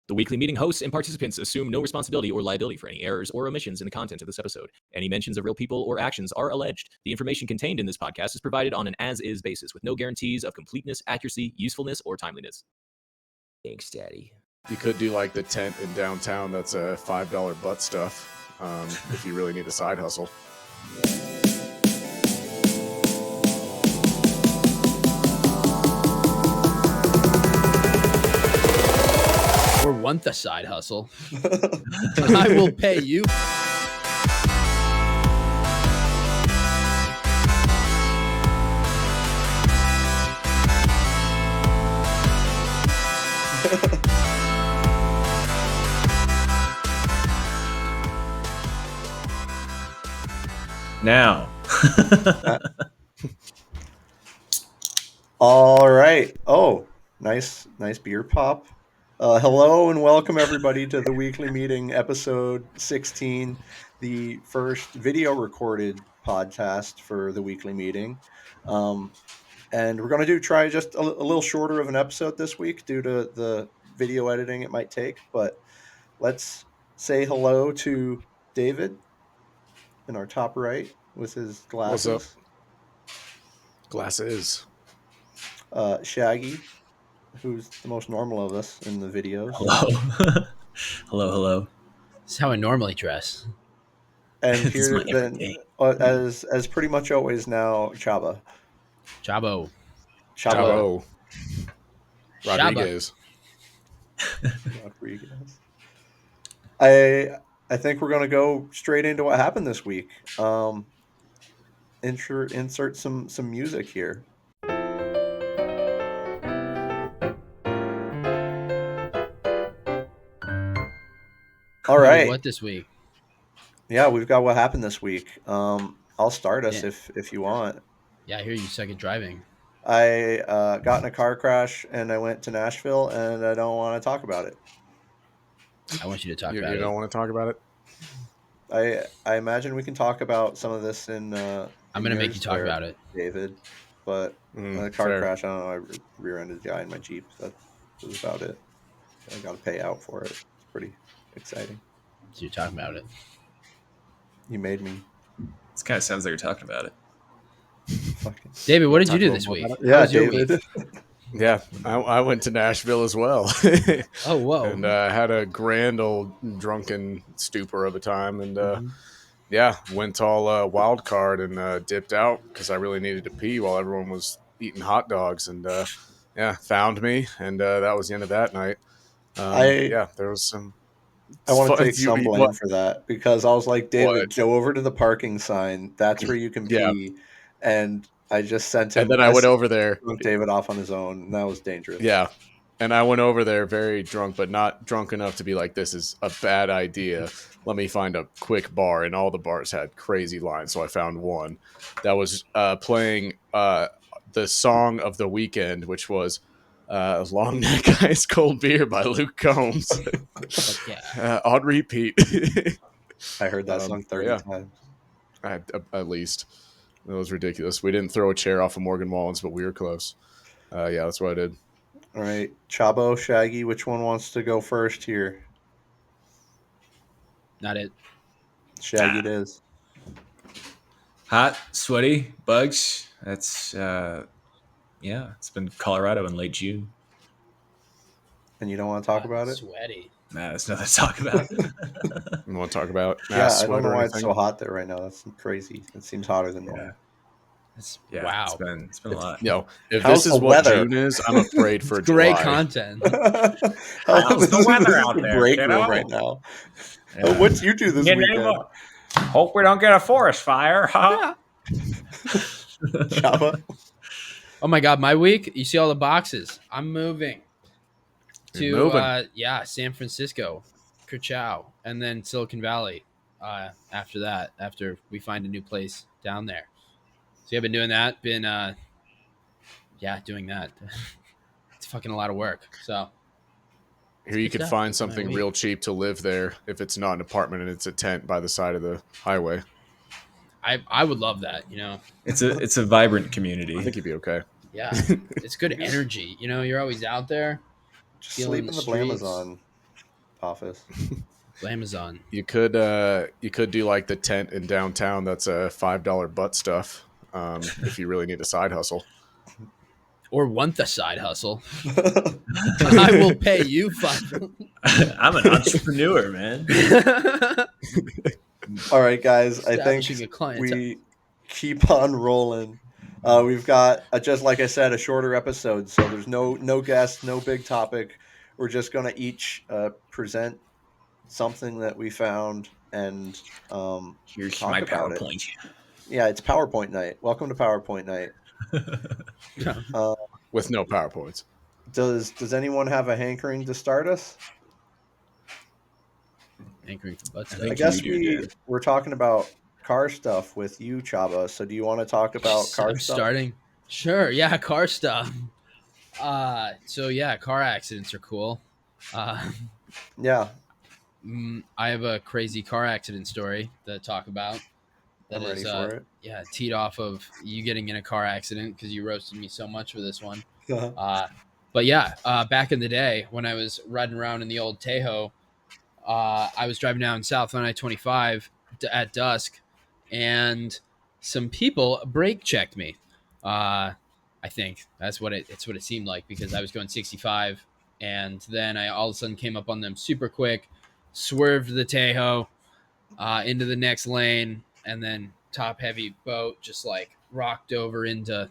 The weekly meeting hosts and participants assume no responsibility or liability for any errors or omissions in the content of this episode. Any mentions of real people or actions are alleged. The information contained in this podcast is provided on an as-is basis with no guarantees of completeness, accuracy, usefulness, or timeliness. Thanks, Daddy. You could do like the tent in downtown that's a $5 butt stuff if you really need a side hustle. Or want the side hustle. I will pay you. Now. All right. Oh, nice beer pop. Hello and welcome everybody to the weekly meeting, episode 16, the first video recorded podcast for the weekly meeting. And we're going to try just a little shorter of an episode this week due to the video editing it might take. But let's say hello to David in our top right with his glasses. What's up? Glasses. Shaggy, who's the most normal of us in the videos. Hello. hello. This is how I normally dress. And here then, as pretty much always now, Chaba. Chabo. Rodriguez. Rodriguez. I think we're going to go straight into what happened this week. Insert some music here. All right. What this week? Yeah, we've got what happened this week. I'll start us if you want. Yeah, I hear you suck at driving. I got in a car crash and I went to Nashville and I don't want to talk about it. I want you to talk about it. You don't want to talk about it? I imagine we can talk about some of this in I'm going to make you talk about it, David. But the car crash, I don't know, I rear-ended the guy in my Jeep. That was about it. I got to pay out for it. It's pretty exciting. So you're talking about it. You made me. This kind of sounds like you're talking about it. David, what did you do this week? Yeah, David. Yeah, I went to Nashville as well. Oh, whoa. And had a grand old drunken stupor of a time. And went all wild card and dipped out because I really needed to pee while everyone was eating hot dogs. And found me. And that was the end of that night. There was some. I want to take some blame for that because I was like, David, go over to the parking sign. That's where you can pee. And I just sent him. And then I went over there. David off on his own. And that was dangerous. Yeah. And I went over there very drunk, but not drunk enough to be like, this is a bad idea. Let me find a quick bar. And all the bars had crazy lines. So I found one that was playing the song of the weekend, which was Long Neck Ice Cold Beer by Luke Combs. On repeat. I heard that song 30 times. At least. It was ridiculous. We didn't throw a chair off of Morgan Wallens, but we were close. That's what I did. All right. Chabo, Shaggy, which one wants to go first here? Not it. Shaggy it is. Hot, sweaty, bugs. That's, it's been Colorado in late June. And you don't want to talk about it? Sweaty. Nah, there's nothing to talk about. You want to talk about? I don't know why it's so hot there right now. That's crazy. It seems hotter than normal. Wow. It's been a lot. If this is what June is, I'm afraid for great July. Content. How's the weather out there? Break room right now. Yeah. What'd you do this weekend? Hope we don't get a forest fire, huh? Chaba? Oh my God, my week. You see all the boxes. I'm moving to San Francisco, Kerchow, and then Silicon Valley. After that, after we find a new place down there. So I've been doing that. Doing that. It's fucking a lot of work. So here you could find something real cheap to live there if it's not an apartment and it's a tent by the side of the highway. I would love that. It's a vibrant community. I think you'd be okay. Yeah, it's good energy. You're always out there. Just sleep in the Blamazon. office. Amazon. You could do like the tent in downtown. That's a $5 butt stuff. If you really need a side hustle. Or want the side hustle. I will pay you $5. I'm an entrepreneur, man. All right, guys. I think Establishing a clientele. we keep on rolling. We've got, just like I said, a shorter episode, so there's no guest, no big topic. We're just gonna each present something that we found and Here's talk my about it. PowerPoint. Yeah, it's PowerPoint night. Welcome to PowerPoint night. With no PowerPoints. Does anyone have a hankering to start us? Hankering for butt stuff. think I guess you do, Dan. we're talking about car stuff with you, Chaba. So do you want to talk about car I'm stuff? starting. Sure. Yeah, car stuff. So yeah, car accidents are cool. Yeah, I have a crazy car accident story to talk about. I'm ready for it. Yeah, teed off of you getting in a car accident because you roasted me so much for this one. But yeah, back in the day when I was riding around in the old Tahoe, I was driving down South on I-25 at dusk, and some people brake checked me. I think it's what it seemed like, because I was going 65, and then I all of a sudden came up on them super quick, swerved the Tahoe into the next lane, and then top heavy boat just like rocked over into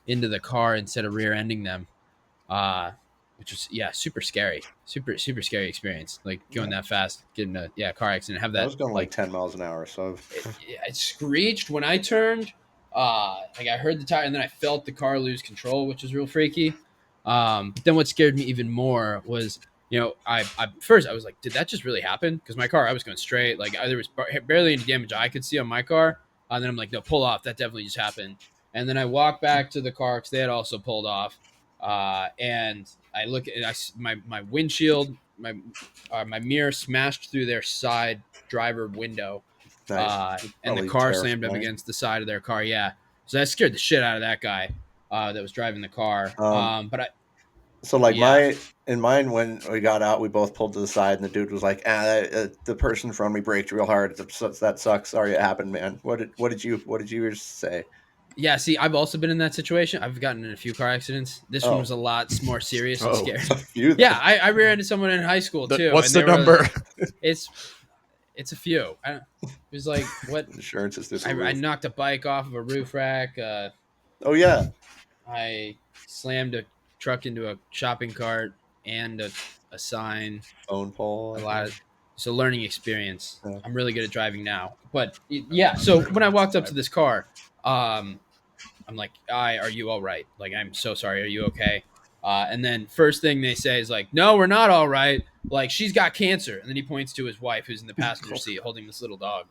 the car instead of rear ending them. Which was super scary, super scary experience. Like going that fast, getting a car accident. Have that. I was going like 10 miles an hour, so it screeched when I turned. Like I heard the tire, and then I felt the car lose control, which was real freaky. But then what scared me even more was, I first I was like, did that just really happen? Because my car, I was going straight. Like there was barely any damage I could see on my car. And then I'm like, no, pull off. That definitely just happened. And then I walked back to the car because they had also pulled off. And I look at my windshield, my mirror smashed through their side driver window, nice. and the car slammed up against the side of their car. Yeah, so that scared the shit out of that guy that was driving the car. So like in mine, when we got out, we both pulled to the side, and the dude was like, the person in front of me braked real hard. That sucks. Sorry it happened, man. What did you say? Yeah, see, I've also been in that situation. I've gotten in a few car accidents. This one was a lot more serious and scary. A few, yeah, I rear-ended someone in high school too. What's the number? It's a few. It was like, what? Insurance is this. I knocked a bike off of a roof rack. Oh yeah. I slammed a truck into a shopping cart and a sign. Phone pole. It's a learning experience. Yeah. I'm really good at driving now. But yeah, so when I walked up to this car, I'm like, are you all right? Like, I'm so sorry. Are you okay? And then first thing they say is like, no, we're not all right. Like, she's got cancer. And then he points to his wife who's in the passenger seat holding this little dog.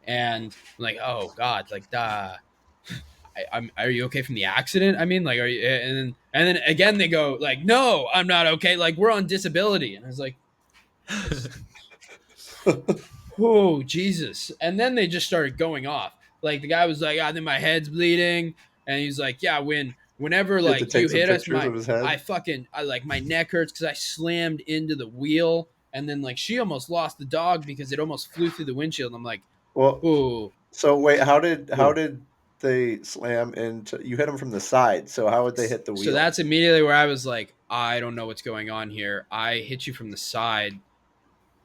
And I'm like, oh God, like, are you okay from the accident? I mean, like, are you? And then again, they go like, no, I'm not okay. Like, we're on disability. And I was like, oh, Jesus. And then they just started going off. Like, the guy was like, then my head's bleeding. And he's like, yeah, whenever like you hit us, I like my neck hurts because I slammed into the wheel. And then like she almost lost the dog because it almost flew through the windshield. And I'm like, ooh. So wait, how did they slam into? You hit them from the side. So how would they hit the wheel? So that's immediately where I was like, I don't know what's going on here. I hit you from the side.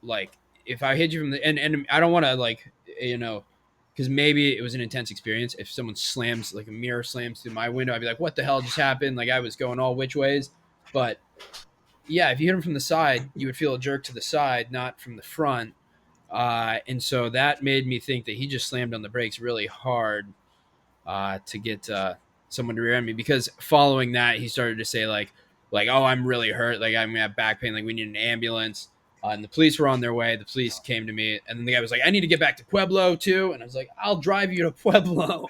Like, if I hit you from the and I don't want to like, because maybe it was an intense experience. If someone slams, like a mirror slams through my window, I'd be like, what the hell just happened? Like, I was going all which ways. But yeah, if you hit him from the side, you would feel a jerk to the side, not from the front. And so that made me think that he just slammed on the brakes really hard to get someone to rear end me. Because following that, he started to say like, oh, I'm really hurt. Like, I'm going to have back pain. Like, we need an ambulance. And the police were on their way. The police came to me, and then the guy was like, I need to get back to Pueblo too. And I was like, I'll drive you to Pueblo.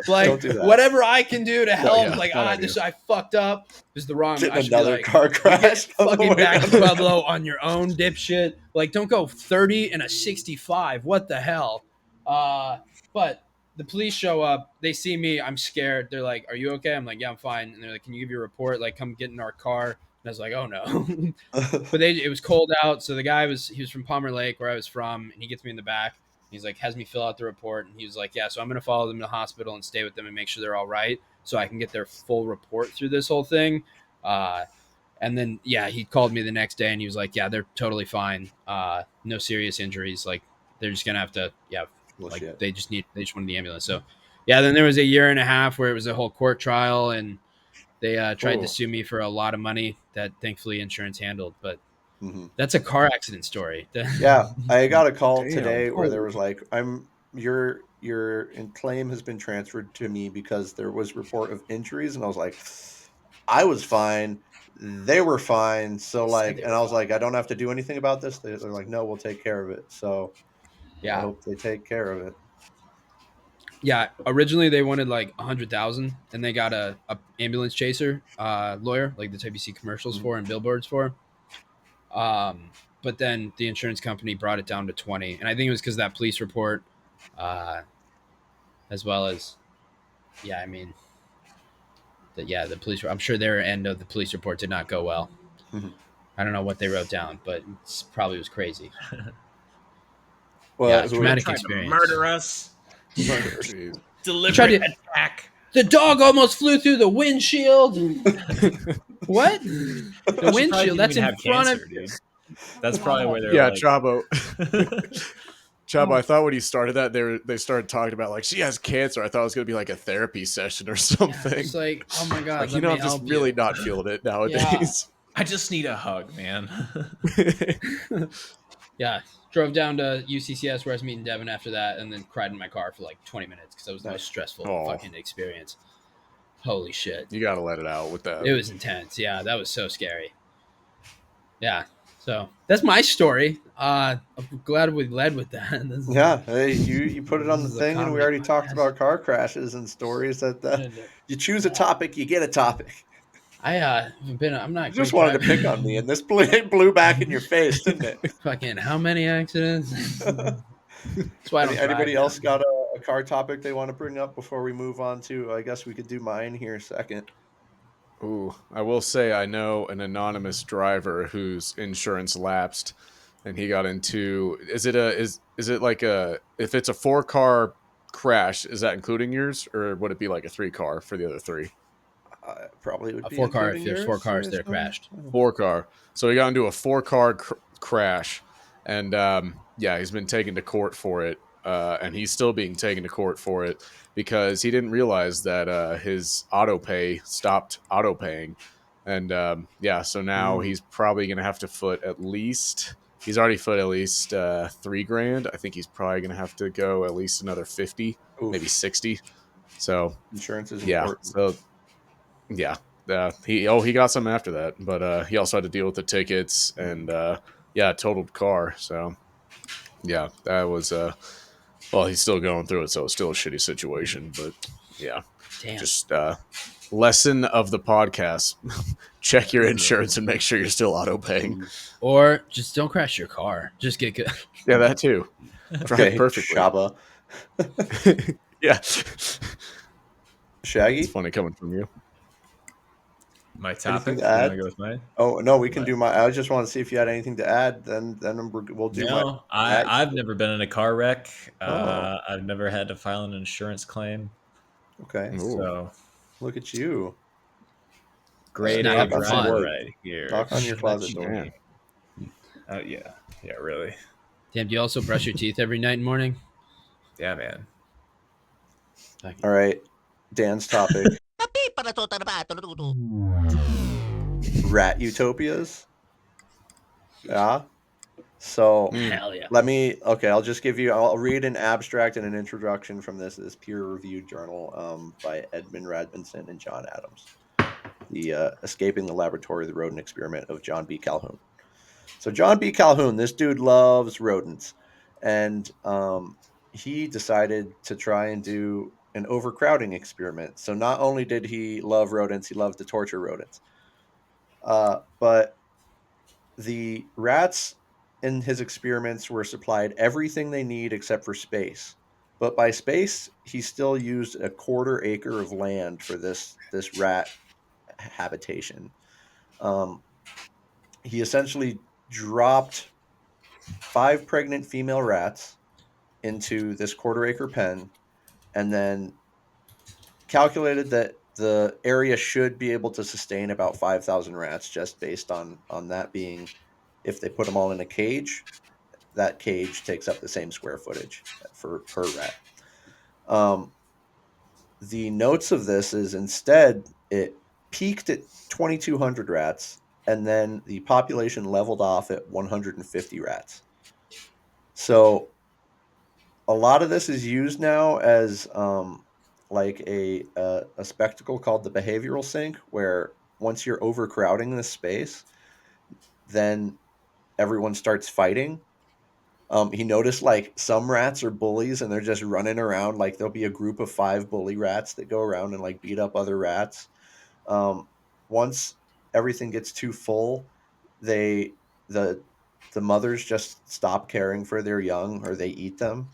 Like, whatever I can do to help. I fucked up. This is the wrong. I should another car crash. Fucking back to Pueblo on your own, dipshit. Like, don't go 30 and a 65. What the hell? But the police show up. They see me. I'm scared. They're like, are you okay? I'm like, yeah, I'm fine. And they're like, can you give your report? Like, come get in our car. I was like, oh no. But it was cold out, so the guy was from Palmer Lake, where I was from, and he gets me in the back. He's like, has me fill out the report, and he was like, yeah, so I'm gonna follow them to the hospital and stay with them and make sure they're all right, so I can get their full report through this whole thing. And then he called me the next day, and he was like, yeah, they're totally fine. No serious injuries. Like they're just gonna have to they just wanted the ambulance. So then there was a year and a half where it was a whole court trial, and they tried to sue me for a lot of money that thankfully insurance handled. But that's a car accident story. Yeah, I got a call today where there was like, your claim has been transferred to me because there was report of injuries, and I was like, I was fine, they were fine, so like, and I was like, I don't have to do anything about this. They're like, no, we'll take care of it. So I hope they take care of it. Yeah, originally they wanted like 100,000, and they got a ambulance chaser lawyer, like the type you see commercials for and billboards for. But then the insurance company brought it down to 20, and I think it was because that police report, as well as, the police. I'm sure their end of the police report did not go well. I don't know what they wrote down, but it probably was crazy. Well, traumatic experience. Murder us. Deliberate attack. The dog almost flew through the windshield. What? The windshield? That's in front of. Dude. That's probably where they're. Yeah, Chabo. Chabo, I thought when you started that, they started talking about like she has cancer. I thought it was going to be like a therapy session or something. Yeah, it's like, oh my god, like, I'm just really not feeling it nowadays. I just need a hug, man. Yeah. Drove down to UCCS where I was meeting Devin after that, and then cried in my car for like 20 minutes because that was the most stressful fucking experience. Holy shit. You got to let it out with that. It was intense. Yeah, that was so scary. Yeah. So that's my story. I'm glad we led with that. Yeah. Hey, you put it on the thing, and we already talked about car crashes and stories that you choose a topic, you get a topic. I'm not. You just wanted to pick on me, and this blew back in your face, didn't it? Fucking how many accidents? That's why anybody else got a car topic they want to bring up before we move on to? I guess we could do mine here second. Ooh, I will say I know an anonymous driver whose insurance lapsed, and he got into. Is it like if it's a 4-car crash? Is that including yours, or would it be like a 3-car for the other 3? Probably would a be 4-car if there's 4 cars there crashed. 4-car. So he got into a 4-car crash, and he's been taken to court for it, and he's still being taken to court for it because he didn't realize that his auto pay stopped auto paying, and so now he's probably going to have to foot at least. He's already foot at least $3,000. I think he's probably going to have to go at least another 50, maybe 60. So insurance is important. So. Yeah, he got some after that, but he also had to deal with the tickets and totaled car. So yeah, that was he's still going through it, so it's still a shitty situation. But yeah, just lesson of the podcast: check your insurance and make sure you're still auto paying, or just don't crash your car. Just get good. Yeah, that too. Okay, perfectly. Shaba. Yeah, Shaggy. It's funny coming from you. My topic. To add? Go with mine? Oh no, we can do my. I just want to see if you had anything to add. Then we'll do. No, I've never been in a car wreck. I've never had to file an insurance claim. Okay, so look at you. Great A driver right here. Knock on your closet door. Oh yeah, really. Damn, do you also brush your teeth every night and morning? Yeah, man. All right, Dan's topic. Rat utopias. Yeah. So hell yeah. I'll read an abstract and an introduction from this peer-reviewed journal by Edmund Radvinson and John Adams. The Escaping the Laboratory, the Rodent Experiment of John B. Calhoun. So John B. Calhoun, this dude loves rodents, and he decided to try and do an overcrowding experiment. So not only did he love rodents, he loved to torture rodents. But the rats in his experiments were supplied everything they need except for space. But by space, he still used a 1/4 acre of land for this rat habitation. he essentially dropped 5 pregnant female rats into this quarter-acre pen, and then calculated that the area should be able to sustain about 5,000 rats, just based on that being, if they put them all in a cage, that cage takes up the same square footage for per rat. The notes of this is, instead it peaked at 2,200 rats, and then the population leveled off at 150 rats. So a lot of this is used now as like a spectacle called the behavioral sink, where once you're overcrowding this space, then everyone starts fighting. He noticed like some rats are bullies and they're just running around. Like there'll be a group of 5 bully rats that go around and like beat up other rats. Once everything gets too full, they the the mothers just stop caring for their young, or they eat them.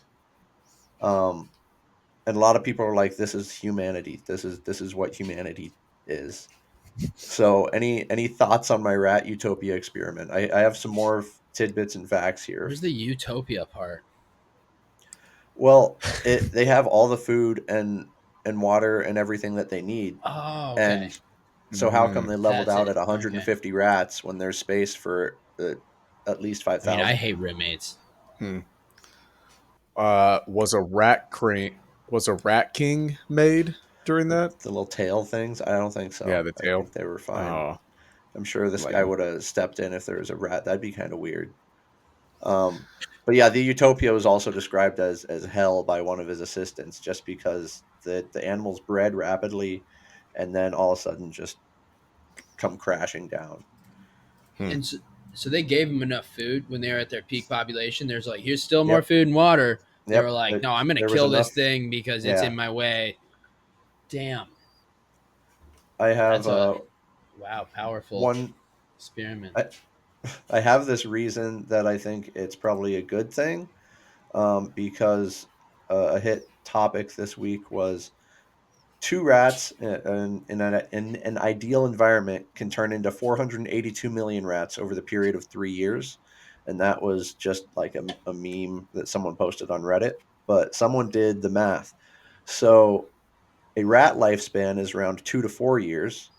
Um, and a lot of people are like, "This is humanity. This is what humanity is." So, any thoughts on my rat utopia experiment? I have some more tidbits and facts here. Where's the Utopia part? Well, they have all the food and water and everything that they need. Oh, okay. And so how come they leveled That's out it. at 150 rats when there's space for at least I mean, 5,000? I hate roommates. Was a rat king made during that? The little tail things? I don't think so. Yeah, the I tail. think they were fine. Oh, I'm sure this like- guy would have stepped in if there was a rat. That'd be kind of weird. But yeah, the Utopia was also described as hell by one of his assistants, just because the animals bred rapidly and then all of a sudden just come crashing down. And so they gave them enough food when they were at their peak population. There's like, here's still more Yep. food and water. They Yep. were like, no, I'm going to There was kill this enough- thing because it's Yeah. in my way. Damn. I have Wow, powerful one. experiment. I have this reason that I think it's probably a good thing, because a hit topic this week was 2 rats in an ideal environment can turn into 482 million rats over the period of 3 years. And that was just like a meme that someone posted on Reddit, but someone did the math. So a rat lifespan is around 2 to 4 years.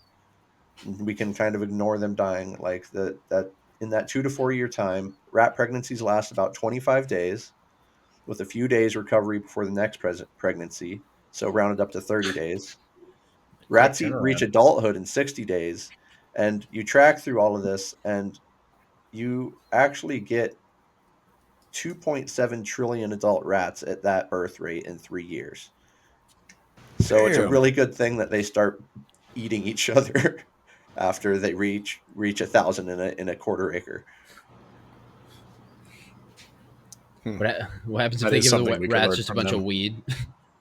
We can kind of ignore them dying. Like that in that 2 to 4 year time, rat pregnancies last about 25 days, with a few days recovery before the next pregnancy. So rounded up to 30 days. Rats reach turnaround. adulthood in 60 days. And you track through all of this, and you actually get 2.7 trillion adult rats at that birth rate in 3 years. So it's a Damn. really good thing that they start eating each other after they reach 1,000 in a quarter acre. What happens if That they is give something the we could learn rats just a from bunch them. of weed?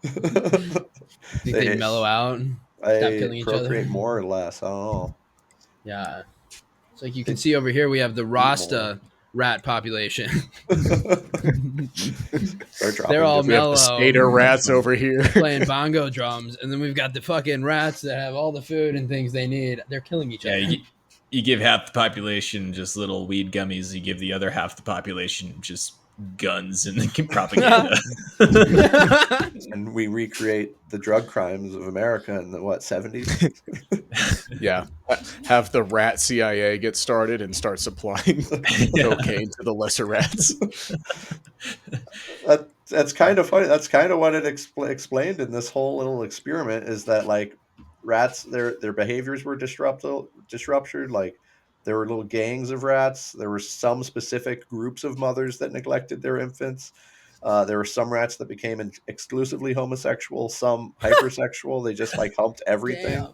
Think they mellow out and stop killing each other? Procreate more or less. I don't know. Yeah. It's like you can see over here we have the Rasta rat population. Start dropping They're all we have mellow, the skater rats over here. playing bongo drums, and then we've got the fucking rats that have all the food and things they need. They're killing each Yeah, other. you give half the population just little weed gummies. You give the other half the population just guns and propaganda. And we recreate the drug crimes of America in the 70s. Yeah, have the rat CIA get started and start supplying cocaine to the lesser rats. That's kind of funny. That's kind of what it explained in this whole little experiment, is that like rats, their behaviors were disrupted. Like there were little gangs of rats. There were some specific groups of mothers that neglected their infants. There were some rats that became exclusively homosexual, some hypersexual. They just like humped everything.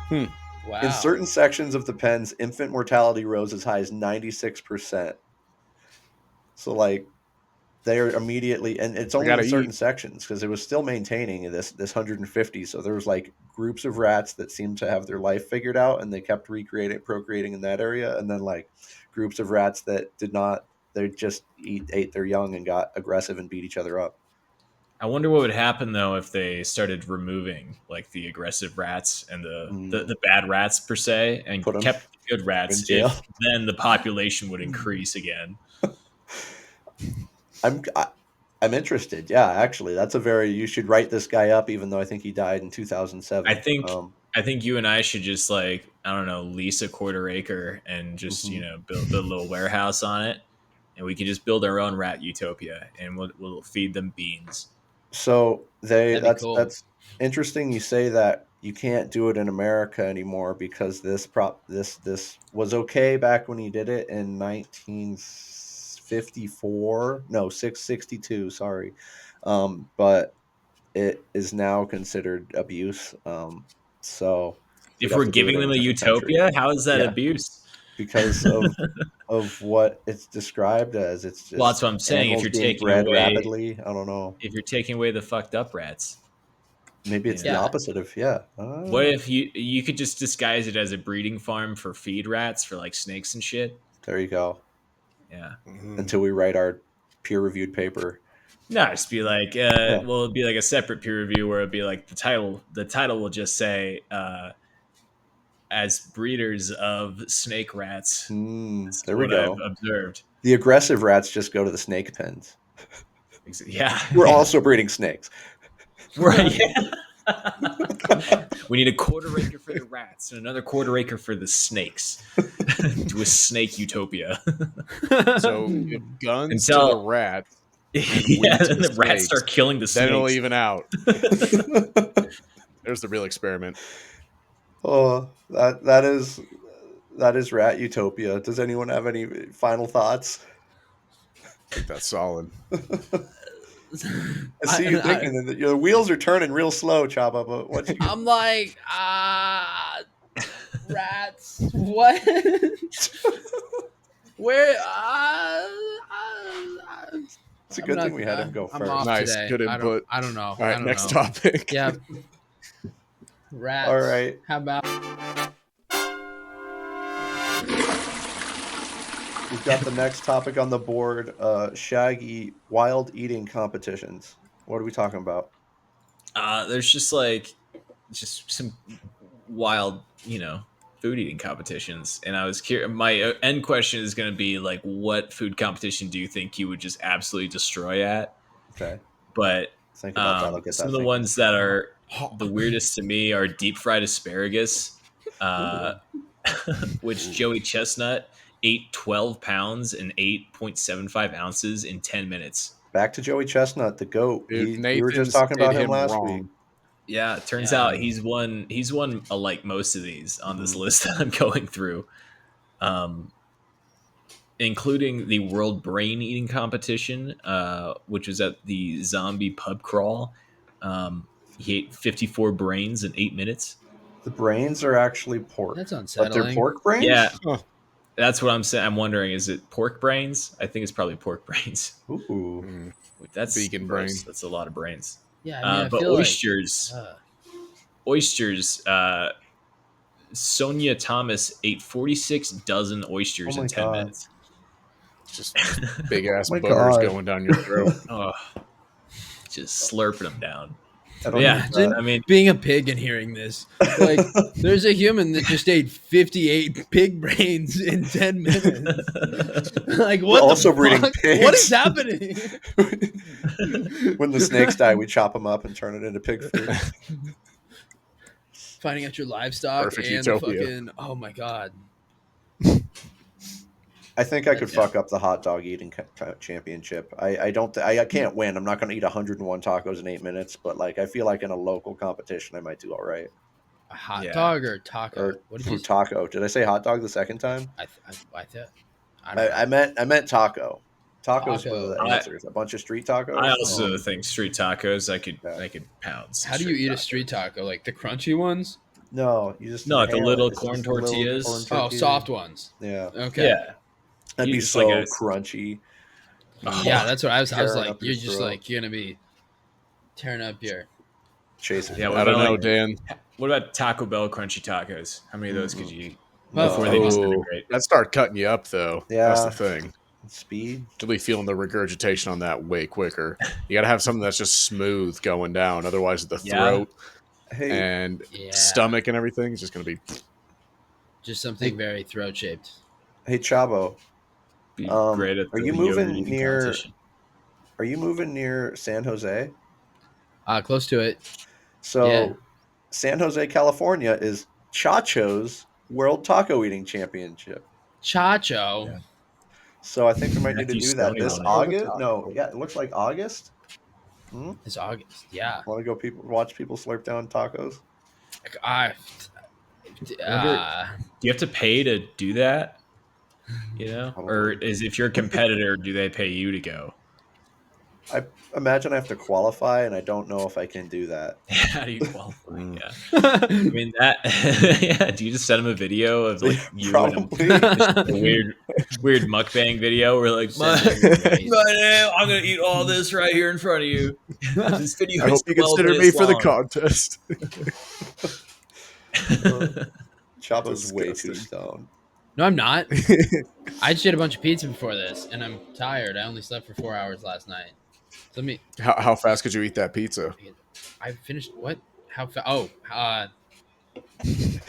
Damn. Wow. In certain sections of the pens, infant mortality rose as high as 96%. So like they're immediately, and it's only gotta in certain eat. sections, because it was still maintaining this 150. So there was like groups of rats that seemed to have their life figured out, and they kept procreating in that area, and then like groups of rats that did not. They just ate their young and got aggressive and beat each other up. I wonder what would happen though if they started removing like the aggressive rats and the bad rats per se, and Put 'em- kept good rats. In jail. Then the population would increase again. I'm interested. Yeah, actually, you should write this guy up, even though I think he died in 2007. I think you and I should just like, I don't know, lease a quarter acre and just build a little warehouse on it, and we could just build our own rat utopia, and we'll feed them beans. So That'd be cool. that's interesting. You say that you can't do it in America anymore because this was okay back when he did it in 662. Sorry, but it is now considered abuse. So we'd If have we're to do it giving in them a a different country. utopia, how is that Yeah. abuse? Because of what it's described as. It's just Well, that's what I'm saying. If animals you're being taking bred away, rapidly, I don't know. if you're taking away the fucked up rats, Maybe it's the Yeah. opposite of what if you could just disguise it as a breeding farm for feed rats for like snakes and shit? There you go. Yeah. Until we write our peer-reviewed paper. No, just be like, well, it'd be like a separate peer review where it'd be like the title. The title will just say, as breeders of snake rats. There we go. I've observed. The aggressive rats just go to the snake pens. Yeah. We're also breeding snakes. Right. Yeah. We need a quarter acre for the rats and another quarter acre for the snakes. To a snake utopia. So give guns Until- to the rats. Yeah, to and the rats snakes. start killing the Then it'll snakes. even out. There's the real experiment. Oh, that is rat utopia. Does anyone have any final thoughts? I think that's solid. I see you thinking that your wheels are turning real slow, Chaba. But what? I'm like, rats. What? Where? It's a good thing we had him go I'm first. off Nice, today. good input. I don't know. All right, next know. topic. Yeah. Rats. All right. How about? We've got the next topic on the board: shaggy wild eating competitions. What are we talking about? There's just some wild, food eating competitions, and I was curious. My end question is going to be like, what food competition do you think you would just absolutely destroy at? Okay. But Think about that. I'll get some that of the thinking. ones that are the weirdest to me are deep fried asparagus, which Joey Chestnut ate 12 pounds and 8.75 ounces in 10 minutes. Back to Joey Chestnut, the GOAT. Dude, We were just Nathan's talking about did him last wrong. week. Yeah, it turns out he's won like most of these on this list that I'm going through, including the World Brain Eating Competition, which was at the Zombie Pub Crawl. He ate 54 brains in 8 minutes. The brains are actually pork. That's But unsettling. they're pork brains? Yeah, Huh. that's what I'm saying. I'm wondering, is it pork brains? I think it's probably pork brains. Ooh. That's Vegan gross. brain. That's a lot of brains. Yeah, I mean, I but feel oysters, Sonia Thomas ate 46 dozen oysters Oh my in 10 God. minutes. Just big ass Oh my boogers God. going down your throat. Oh, just slurping them down. I don't Yeah, know. I mean, being a pig and hearing this, like, there's a human that just ate 58 pig brains in 10 minutes. Like, what? We're also the breeding fuck? pigs. What is happening? When the snakes die, we chop them up and turn it into pig food. Finding out your livestock Perfect and utopia. fucking. Oh my god. I think I could Yeah. fuck up the hot dog eating championship. I don't. I can't win. I'm not going to eat 101 tacos in 8 minutes. But like, I feel like in a local competition, I might do all right. A hot Yeah. dog or a taco? Or What did you? taco. Did I say hot dog the second time? I don't know. I meant taco. Tacos Taco. were the I- answers. A bunch of street tacos. I also Um, think street tacos. I could Yeah. pounds. How do you eat a street taco? Like the crunchy ones? no, you just No, like the hammer it. little It's corn just the little tortillas. corn Oh, tortillas. soft ones. Yeah, Okay. Yeah, that'd You be just so like a- crunchy. Yeah, that's what I was. I was Tearing like, up your you're just throat. like you're gonna be tearing up your. Chasing. Yeah, I don't know, like- Dan. What about Taco Bell crunchy tacos? How many of those could you eat Well, before they Oh, disintegrate? that'd start cutting you up, though. Yeah. That's the thing. Speed. You'll be feeling the regurgitation on that way quicker. You got to have something that's just smooth going down. Otherwise, the Yeah. throat Hey, and Yeah. stomach and everything is just going to be. Just something very throat shaped. Hey, Chavo. Be great at Are the you yogurt moving eating near? competition. Are you moving near San Jose? Close to it. So, Yeah. San Jose, California is Chacho's World Taco Eating Championship. Chacho. Yeah. So I think we might need to Matthew do that Stoney this won it. August. No, yeah, it looks like August. It's August. Yeah. Want to go watch people slurp down tacos? I wonder- Do you have to pay to do that? You know, or Probably. is if you're a competitor, do they pay you to go? I imagine I have to qualify, and I don't know if I can do that. How do you qualify? Yeah, I I mean that. Yeah, do you just send them a video of like you Probably. and a weird mukbang video where like my name, I'm gonna eat all this right here in front of you. This video I hope is you 12 consider me minutes for the long. contest. Chapo's way too Disgusting. stoned. No, I'm not. I just ate a bunch of pizza before this, and I'm tired. I only slept for 4 hours last night. So let me. How fast could you eat that pizza? I finished what? How fast? Oh, I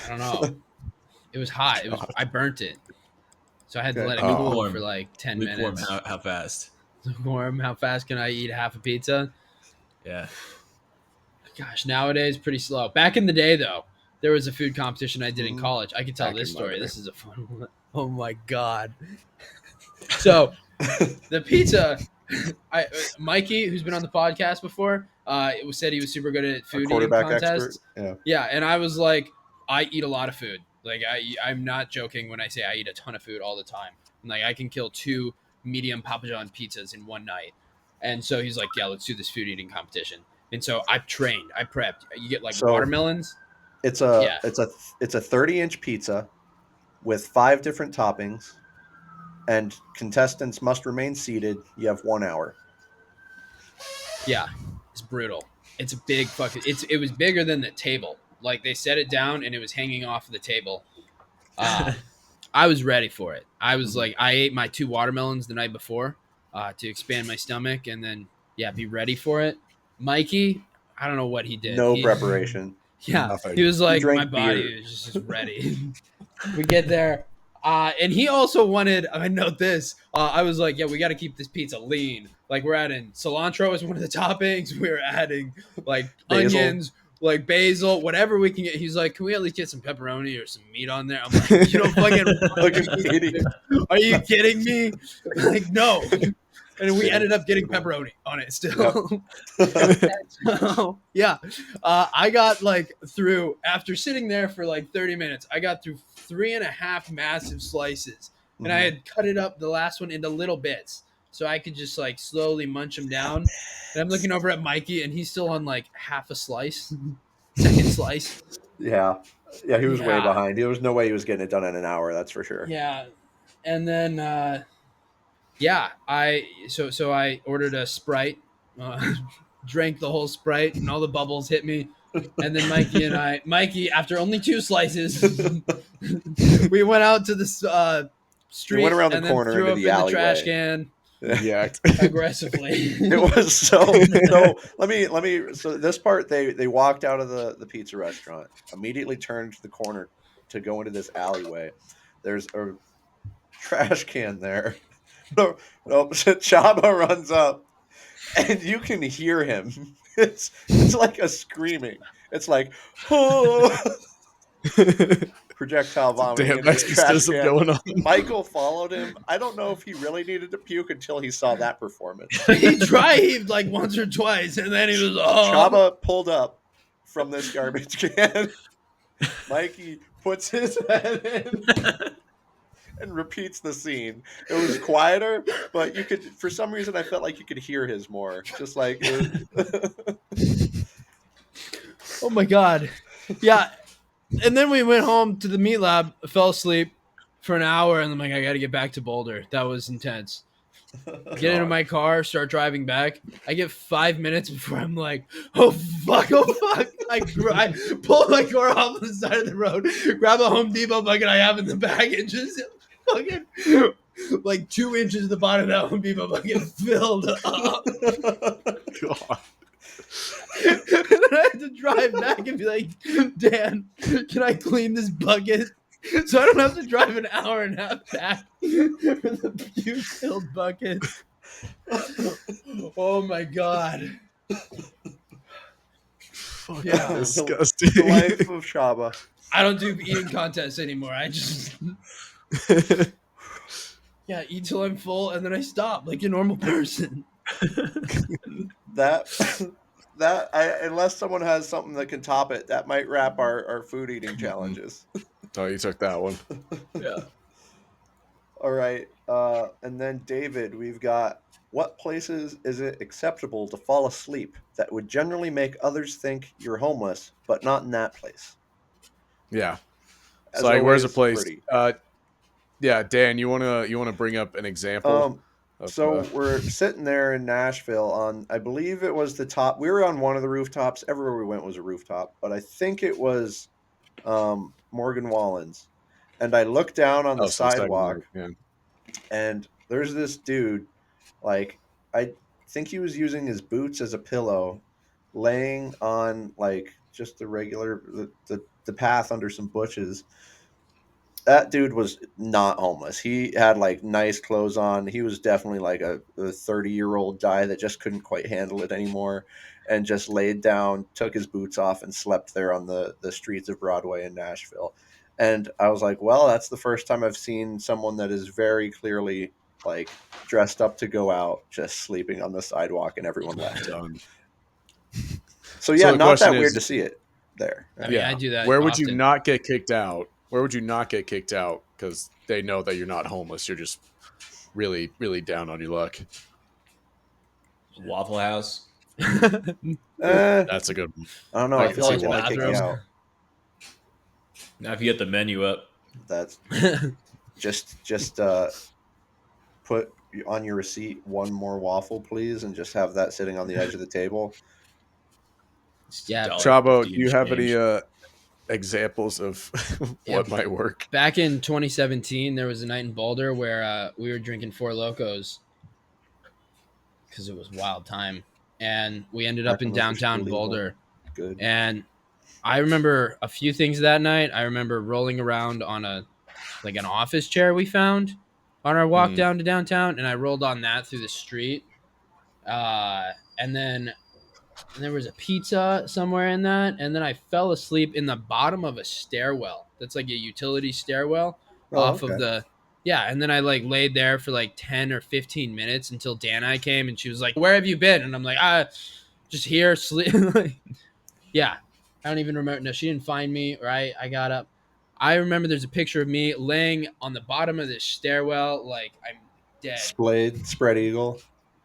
don't know. It was hot. I burnt it, so I had to Okay. let it cool Lukewarm. for like 10 Lukewarm. minutes. How fast? Lukewarm. How fast can I eat half a pizza? Yeah. Gosh, nowadays pretty slow. Back in the day, though, there was a food competition I did in college. I could tell Back this in my story. day. This is a fun one. Oh my god. So the pizza, Mikey, who's been on the podcast before, said he was super good at food eating Quarterback contests. expert. Yeah, and I was like, I eat a lot of food. Like I'm not joking when I say I eat a ton of food all the time. Like I can kill 2 medium Papa John pizzas in one night. And so he's like, yeah, let's do this food eating competition. And so I've trained, I prepped. You get like watermelons. It's a 30-inch pizza with 5 different toppings, and contestants must remain seated. You have 1 hour. Yeah, it's brutal. It's a big fucking. It was bigger than the table. Like they set it down and it was hanging off of the table. I was ready for it. I was like, I ate my 2 watermelons the night before to expand my stomach, and then be ready for it. Mikey, I don't know what he did. No preparation. Yeah, Nothing. he was like, drank my body beer. is just ready. We get there. And he also wanted, I note this, I was like, yeah, we got to keep this pizza lean. Like we're adding cilantro as one of the toppings. We're adding like Basil. onions, like basil, whatever we can get. He's like, can we at least get some pepperoni or some meat on there? I'm like, you don't fucking idiot. Are you kidding me? Like, no. And we ended up getting pepperoni on it still. So, yeah. I got like through, after sitting there for like 30 minutes, I got through 3.5 massive slices. And I had cut it up, the last one, into little bits. So I could just like slowly munch them down. And I'm looking over at Mikey, and he's still on like half a slice, second slice. Yeah, he was way Yeah. behind. There was no way he was getting it done in an hour. That's for sure. Yeah. And then, so I ordered a Sprite, drank the whole Sprite, and all the bubbles hit me. And then Mikey, after only 2 slices, we went out to the street. We went around the and then corner threw into up the in alleyway. the trash can Yeah. aggressively. It was so let me so this part, they walked out of the pizza restaurant, immediately turned the corner to go into this alleyway. There's a trash can there. No, Chaba runs up, and you can hear him. It's like a screaming. It's like, oh, projectile vomiting. Damn into the trash exorcism can. going on. Michael followed him. I don't know if he really needed to puke until he saw that performance. He heaved like once or twice, and then he was Chaba pulled up from this garbage can. Mikey puts his head in and repeats the scene. It was quieter, but you could, for some reason, I felt like you could hear his more. Just like, oh my god, yeah. And then we went home to the meat lab, fell asleep for an hour, and I'm like, I got to get back to Boulder. That was intense. Get into my car, start driving back. I get 5 minutes before I'm like, oh fuck. I pull my car off the side of the road, grab a Home Depot bucket I have in the back, and just fucking like 2 inches of the bottom of that Home Depot bucket filled up. God. And then I had to drive back and be like, Dan, can I clean this bucket? So I don't have to drive an hour and a half back for the puke-filled buckets. Oh my god. Yeah. Disgusting. The life of Shaba. I don't do eating contests anymore. I just eat till I'm full and then I stop like a normal person. Unless someone has something that can top it, that might wrap our food eating challenges. Oh, you took that one. Yeah. All right. And then David, we've got, what places is it acceptable to fall asleep that would generally make others think you're homeless, but not in that place? Yeah. As So like, where's a always, place? Brady. Yeah, Dan, you wanna bring up an example? So we're sitting there in Nashville on, I believe it was the top. We were on one of the rooftops. Everywhere we went was a rooftop, but I think it was Morgan Wallen's. And I looked down on the so second sidewalk, one, yeah. and there's this dude, like, I think he was using his boots as a pillow, laying on like just the regular the path under some bushes. That dude was not homeless. He had like nice clothes on. He was definitely like a 30-year-old guy that just couldn't quite handle it anymore, and just laid down, took his boots off, and slept there on the streets of Broadway in Nashville. And I was like, well, that's the first time I've seen someone that is very clearly like dressed up to go out, just sleeping on the sidewalk, and everyone left him. So yeah, the not question that weird is- to see it there. I mean, I do that. Where would you often. not get kicked out? Where would you not get kicked out? Because they know that you're not homeless. You're just really, really down on your luck. Waffle House. That's a good one. I don't know. I I can feel see like it might kick me bathrooms. out. Now, if you get the menu up, That's just put on your receipt one more waffle, please, and just have that sitting on the edge of the table. it's Yeah. $1.50 Chavo, do you in have change. any examples of what might work? Back in 2017, there was a night in Boulder where we were drinking Four Locos because it was wild time, and we ended up in Breakfast was downtown illegal. Boulder. Good. And I remember a few things that night. I remember rolling around on an office chair we found on our walk down to downtown, and I rolled on that through the street. And then there was a pizza somewhere in that, and then I fell asleep in the bottom of a stairwell. That's like a utility stairwell off of the. Yeah, and then I like laid there for like 10 or 15 minutes until Dana came, and she was like, "Where have you been?" And I'm like, just here, sleep." Yeah, I don't even remember. No, she didn't find me, right? I got up. I remember there's a picture of me laying on the bottom of this stairwell, like I'm dead. Spread eagle.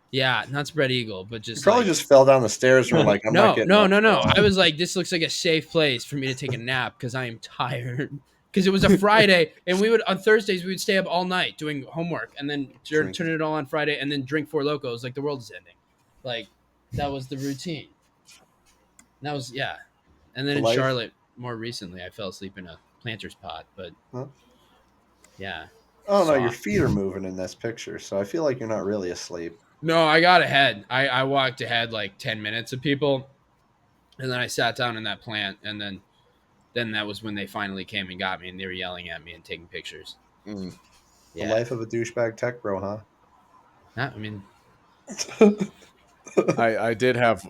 Yeah, not spread eagle, but You just probably like, just fell down the stairs and were like, I'm not getting up. No. I was like, this looks like a safe place for me to take a nap because I am tired. Because it was a Friday, and on Thursdays we would stay up all night doing homework, and then turn it all on Friday, and then drink Four Locos like the world is ending. Like that was the routine. That was and then in Charlotte more recently, I fell asleep in a planter's pot, but yeah. Oh no, your feet are moving in this picture, so I feel like you're not really asleep. No, I got ahead. I walked ahead like 10 minutes of people, and then I sat down in that plant, and then that was when they finally came and got me, and they were yelling at me and taking pictures. The life of a douchebag tech bro, huh? I mean, I did have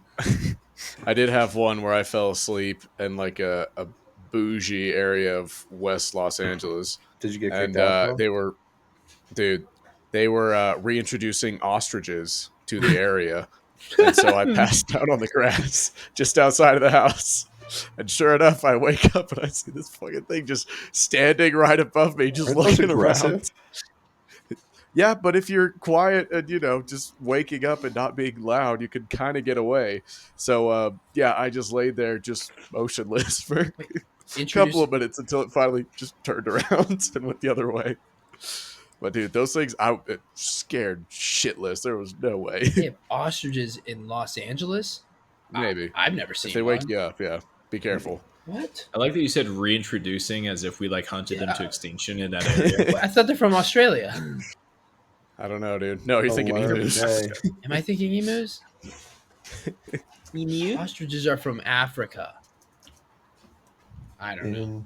one where I fell asleep in like a bougie area of West Los Angeles. Did you get kicked out? They were reintroducing ostriches to the area, and so I passed out on the grass just outside of the house. And sure enough, I wake up and I see this fucking thing just standing right above me, just looking around. Yeah, but if you're quiet and, just waking up and not being loud, you can kind of get away. So, I just laid there just motionless for a couple of minutes until it finally just turned around and went the other way. But, dude, those things, it scared shitless. There was no way. They have ostriches in Los Angeles? Maybe. I've never seen If they wake you up, be careful. What? I like that you said reintroducing as if we like hunted them to extinction in that area. I thought they're from Australia. I don't know, dude. No, you're thinking emus. Am I thinking emus? Emu? Ostriches are from Africa. I don't know.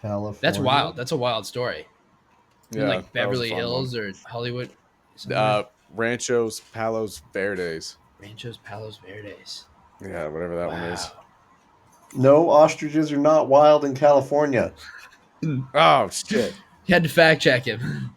California. That's wild. That's a wild story. Yeah, Like that was a Beverly fun Hills or Hollywood. one. Ranchos Palos Verdes. Ranchos Palos Verdes. Yeah, whatever that one is. No, ostriches are not wild in California. Oh shit! You had to fact check him.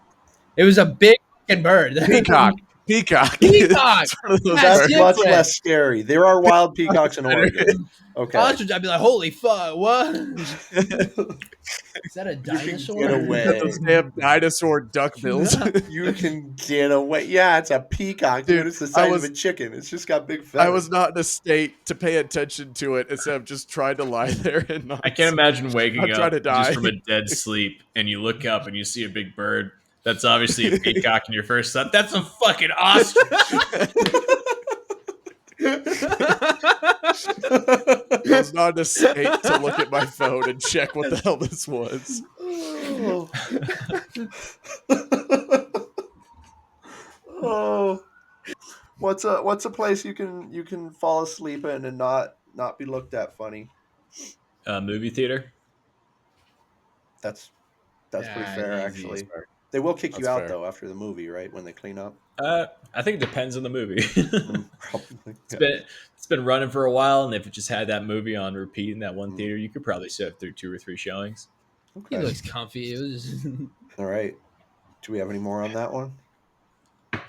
It was a big fucking bird. Peacock. Peacock. Peacock. It's one of those That's That's birds. much different. less scary. There are wild peacocks in Oregon. Okay. Ostrich, I'd be like, holy fuck, what? Is that a dinosaur? get away. Those damn dinosaur duck bills. You can get away. Yeah, it's a peacock, dude. It's the size of a chicken. It's just got big feathers. I was not in a state to pay attention to it instead of just trying to lie there and not. I can't imagine waking I'm up trying to die. just from a dead sleep and you look up and you see a big bird. That's obviously a peacock, and your first thought, that's a fucking ostrich. I was not in a state to look at my phone and check what the hell this was. Oh. What's a place you can fall asleep in and not be looked at funny? Movie theater. That's pretty fair, easy. actually. They will kick you That's out fair. though after the movie, right? When they clean up. I think it depends on the movie. Probably. It's been running for a while, and if it just had that movie on repeat in that one Mm. theater, you could probably sit through 2 or 3 showings. He Okay. looks comfy. It was just... All right. Do we have any more on that one? I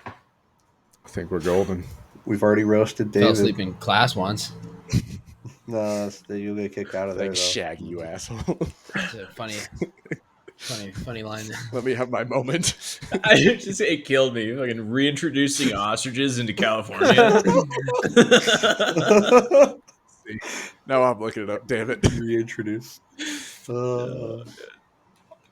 think we're golden. We've already roasted fell David. asleep in class once. No, you'll get kicked out of there. Like Though. Shaggy, you asshole. It's a funny line. Let me have my moment. It killed me. Fucking reintroducing ostriches into California. Now I'm looking it up. Damn it. Reintroduce. All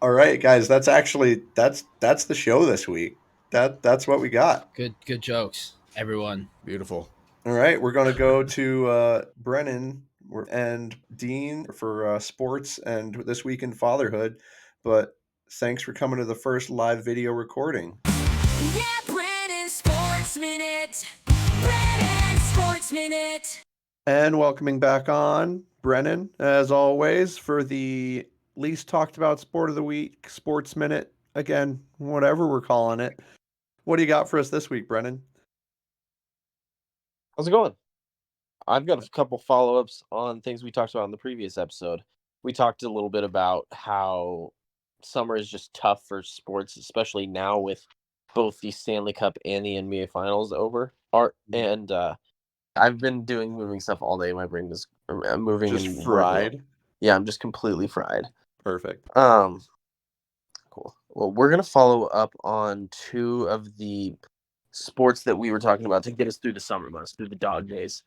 right, guys. That's the show this week. That's what we got. Good jokes, everyone. Beautiful. All right, we're going to go to Brennan and Dean for sports and This Week in Fatherhood. But thanks for coming to the first live video recording. Yeah, Brennan Sports Minute. Brennan Sports Minute. And welcoming back on Brennan, as always, for the least talked about sport of the week, Sports Minute. Again, whatever we're calling it. What do you got for us this week, Brennan? How's it going? I've got a couple follow-ups on things we talked about in the previous episode. We talked a little bit about how summer is just tough for sports, especially now with both the Stanley Cup and the NBA Finals over. And I've been doing moving stuff all day. My brain was moving. Just and fried. Yeah, I'm just completely fried. Perfect. Cool. Well, we're gonna follow up on 2 of the sports that we were talking about to get us through the summer months, through the dog days.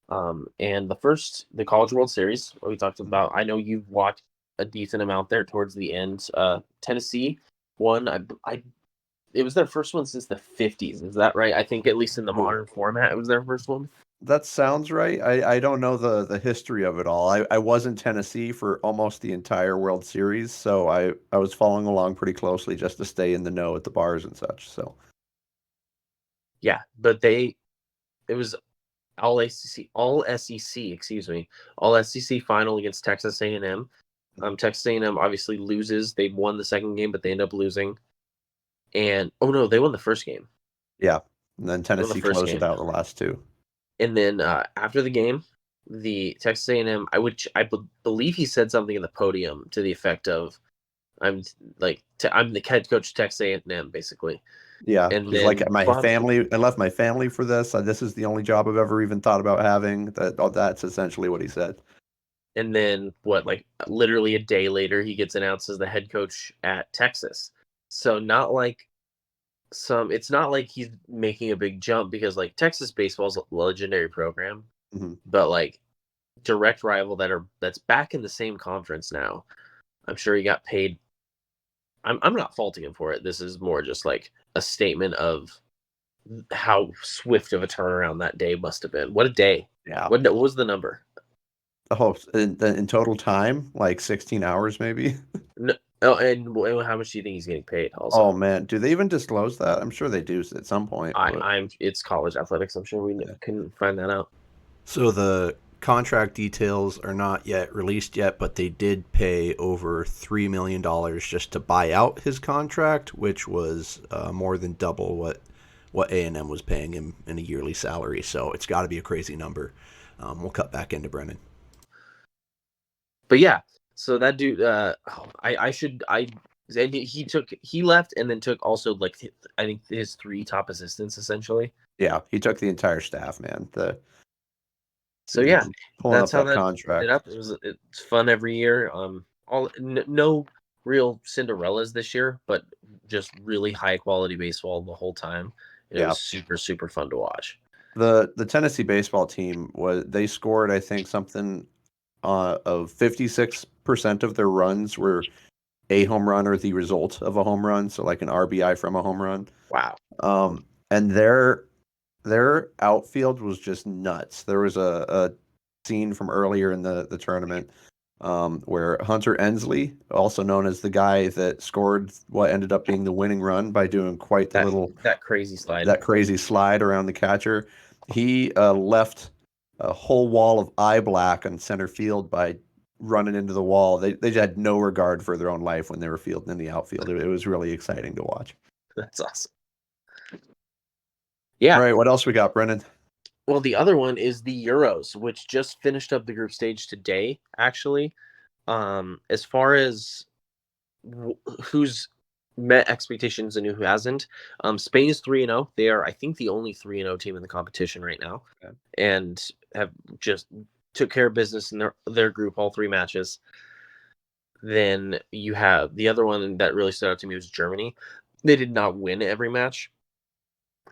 And the first, the College World Series, what we talked about. I know you've watched a decent amount there towards the end. Tennessee won. It was their first one since the 50s. Is that right? I think at least in the modern format, it was their first one. That sounds right. I don't know the history of it all. I was in Tennessee for almost the entire World Series, so I was following along pretty closely just to stay in the know at the bars and such. So Yeah, but it was all SEC, all SEC final against Texas A&M. Texas A&M obviously loses. They won the second game, but they end up losing. And they won the first game. yeah, and then Tennessee closed it out the last 2. And then after the game, the Texas A&M, I believe he said something in the podium to the effect of, I'm the head coach of Texas A&M, basically. Yeah, And he's then like my family. I left my family for this. This is the only job I've ever even thought about having. That's essentially what he said. And then literally a day later, he gets announced as the head coach at Texas. So it's not like he's making a big jump because Texas baseball is a legendary program, but direct rival that's back in the same conference now. I'm sure he got paid. I'm not faulting him for it. This is more just a statement of how swift of a turnaround that day must have been. What a day! Yeah. What was the number? Oh, in total time, 16 hours maybe. No, and how much do you think he's getting paid? Also, Oh man, do they even disclose that? I'm sure they do at some point. it's college athletics. I'm sure we couldn't find that out. So the contract details are not yet released yet, but they did pay over $3 million just to buy out his contract, which was more than double what A&M was paying him in a yearly salary. So it's got to be a crazy number. We'll cut back into Brennan. But yeah, so that dude, he left and then took also like I think his 3 top assistants essentially. Yeah, he took the entire staff, man. So yeah, pulling that's up how that that contract. ended up. It's fun every year. No real Cinderellas this year, but just really high quality baseball the whole time. It was super, super fun to watch. The Tennessee baseball team they scored, I think, something of 56% of their runs were a home run or the result of a home run, so like an RBI from a home run. Wow. And their outfield was just nuts. There was a scene from earlier in the tournament where Hunter Ensley, also known as the guy that scored what ended up being the winning run by doing quite that crazy slide around the catcher, he left a whole wall of eye black on center field by running into the wall. They had no regard for their own life when they were fielding in the outfield. It was really exciting to watch. That's awesome. Yeah. All right, what else we got, Brennan? Well, the other one is the Euros, which just finished up the group stage today, actually. As far as who's met expectations and who hasn't, Spain is 3-0. They are, I think, the only 3-0 team in the competition right now, and have just took care of business in their group, all 3 matches. Then you have the other one that really stood out to me was Germany. They did not win every match,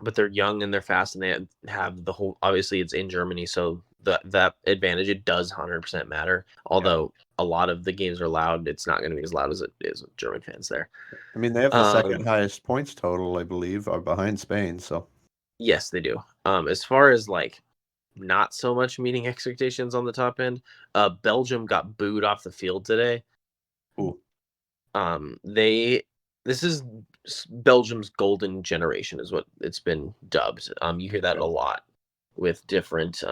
but they're young and they're fast, and they have the whole. Obviously, it's in Germany, so that advantage, it does 100% matter. Although a lot of the games are loud, it's not going to be as loud as it is with German fans there. I mean, they have the second highest points total, I believe, behind Spain. So yes, they do. As far as like not so much meeting expectations on the top end, Belgium got booed off the field today. Ooh. This is Belgium's golden generation, is what it's been dubbed. You hear that a lot with different,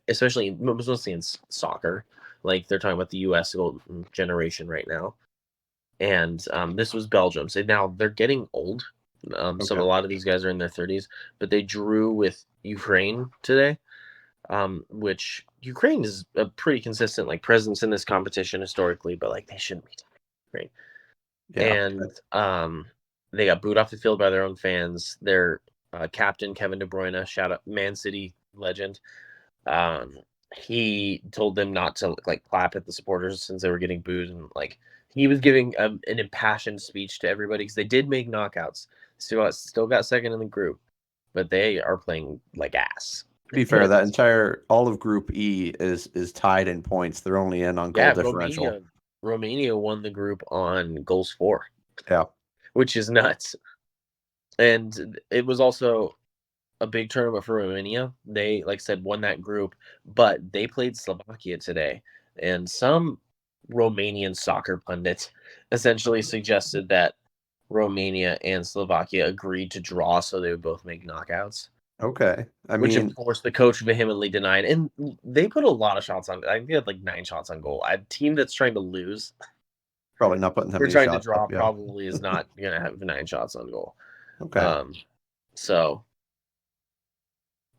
especially mostly in soccer. Like they're talking about the U.S. golden generation right now, and this was Belgium. So now they're getting old. So a lot of these guys are in their 30s, but they drew with Ukraine today, which Ukraine is a pretty consistent like presence in this competition historically, but like they shouldn't be Ukraine. Yeah. And they got booed off the field by their own fans. Their captain, Kevin De Bruyne, shout out Man City legend, he told them not to like clap at the supporters since they were getting booed, and like he was giving an impassioned speech to everybody because they did make knockouts. Still got second in the group, but they are playing like ass. To be fair, all of Group E is tied in points. They're only in on goal differential. Romania won the group on goals for. Yeah. Which is nuts. And it was also a big tournament for Romania. They, like I said, won that group, but they played Slovakia today. And some Romanian soccer pundits essentially suggested that Romania and Slovakia agreed to draw so they would both make knockouts. Okay. Which, of course, the coach vehemently denied. And they put a lot of shots on. I think they had like 9 shots on goal. A team that's trying to lose, probably not putting them. We're trying to draw. Probably is not going to have 9 shots on goal. Okay. So,